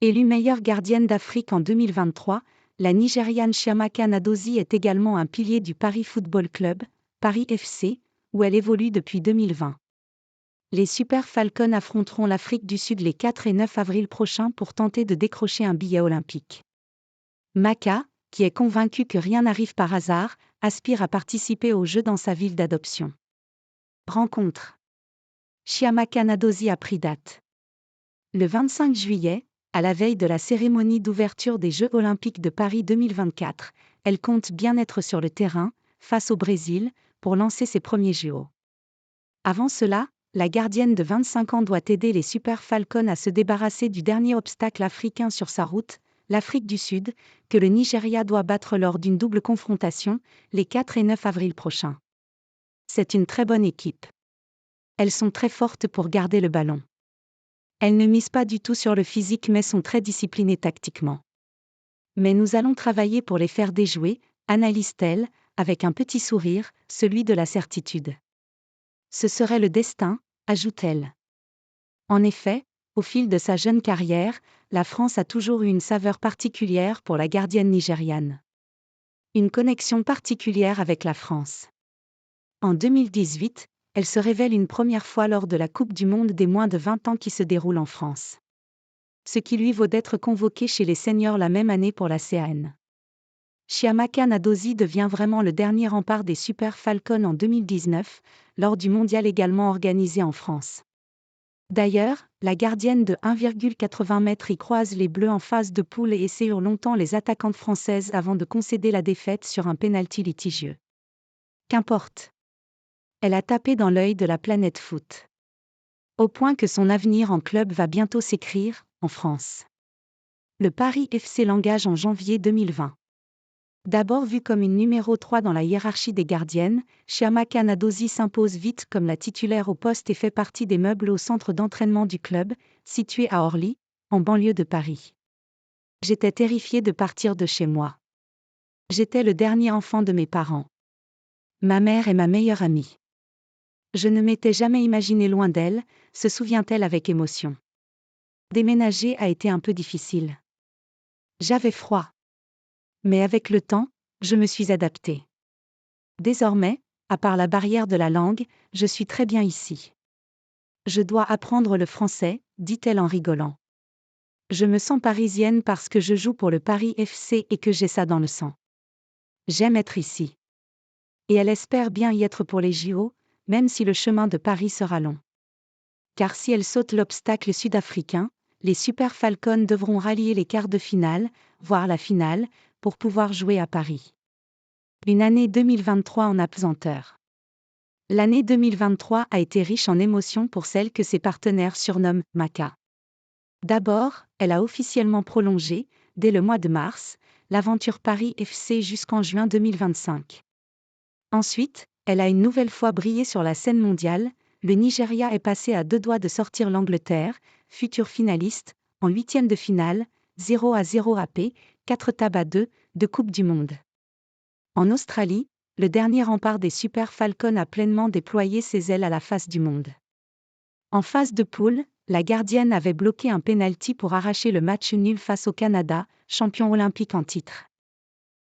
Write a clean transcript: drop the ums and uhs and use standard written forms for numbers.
Élue meilleure gardienne d'Afrique en 2023, la Nigériane Chiamaka Nnadozie est également un pilier du Paris Football Club, Paris FC, où elle évolue depuis 2020. Les Super Falcons affronteront l'Afrique du Sud les 4 et 9 avril prochains pour tenter de décrocher un billet olympique. Maka, qui est convaincue que rien n'arrive par hasard, aspire à participer aux Jeux dans sa ville d'adoption. Rencontre. Chiamaka Nnadozie a pris date. Le 25 juillet, à la veille de la cérémonie d'ouverture des Jeux olympiques de Paris 2024, elle compte bien être sur le terrain, face au Brésil, pour lancer ses premiers JO. Avant cela, la gardienne de 25 ans doit aider les Super Falcons à se débarrasser du dernier obstacle africain sur sa route, l'Afrique du Sud, que le Nigeria doit battre lors d'une double confrontation, les 4 et 9 avril prochains. C'est une très bonne équipe. Elles sont très fortes pour garder le ballon. Elles ne misent pas du tout sur le physique mais sont très disciplinées tactiquement. Mais nous allons travailler pour les faire déjouer, analyse-t-elle, avec un petit sourire, celui de la certitude. Ce serait le destin, ajoute-t-elle. En effet, au fil de sa jeune carrière, la France a toujours eu une saveur particulière pour la gardienne nigériane. Une connexion particulière avec la France. En 2018, elle se révèle une première fois lors de la Coupe du Monde des moins de 20 ans qui se déroule en France. Ce qui lui vaut d'être convoquée chez les seniors la même année pour la CAN. Chiamaka Nnadozie devient vraiment le dernier rempart des Super Falcons en 2019, lors du mondial également organisé en France. D'ailleurs, la gardienne de 1,80 m y croise les Bleus en phase de poule et essayent longtemps les attaquantes françaises avant de concéder la défaite sur un pénalty litigieux. Qu'importe. Elle a tapé dans l'œil de la planète foot. Au point que son avenir en club va bientôt s'écrire, en France. Le Paris FC l'engage en janvier 2020. D'abord vue comme une numéro 3 dans la hiérarchie des gardiennes, Chiamaka Nnadozie s'impose vite comme la titulaire au poste et fait partie des meubles au centre d'entraînement du club, situé à Orly, en banlieue de Paris. J'étais terrifiée de partir de chez moi. J'étais le dernier enfant de mes parents. Ma mère est ma meilleure amie. Je ne m'étais jamais imaginée loin d'elle, se souvient-elle avec émotion. Déménager a été un peu difficile. J'avais froid. Mais avec le temps, je me suis adaptée. Désormais, à part la barrière de la langue, je suis très bien ici. Je dois apprendre le français, dit-elle en rigolant. Je me sens parisienne parce que je joue pour le Paris FC et que j'ai ça dans le sang. J'aime être ici. Et elle espère bien y être pour les JO, même si le chemin de Paris sera long. Car si elle saute l'obstacle sud-africain, les Super Falcons devront rallier les quarts de finale, voire la finale, pour pouvoir jouer à Paris. Une année 2023 en apesanteur. L'année 2023 a été riche en émotions pour celle que ses partenaires surnomment Maka. D'abord, elle a officiellement prolongé, dès le mois de mars, l'aventure Paris FC jusqu'en juin 2025. Ensuite, elle a une nouvelle fois brillé sur la scène mondiale, le Nigeria est passé à 2 doigts de sortir l'Angleterre, futur finaliste, en 8e de finale, 0-0 AP, 4 tables à 2, de Coupe du Monde. En Australie, le dernier rempart des Super Falcons a pleinement déployé ses ailes à la face du monde. En phase de poule, la gardienne avait bloqué un pénalty pour arracher le match nul face au Canada, champion olympique en titre.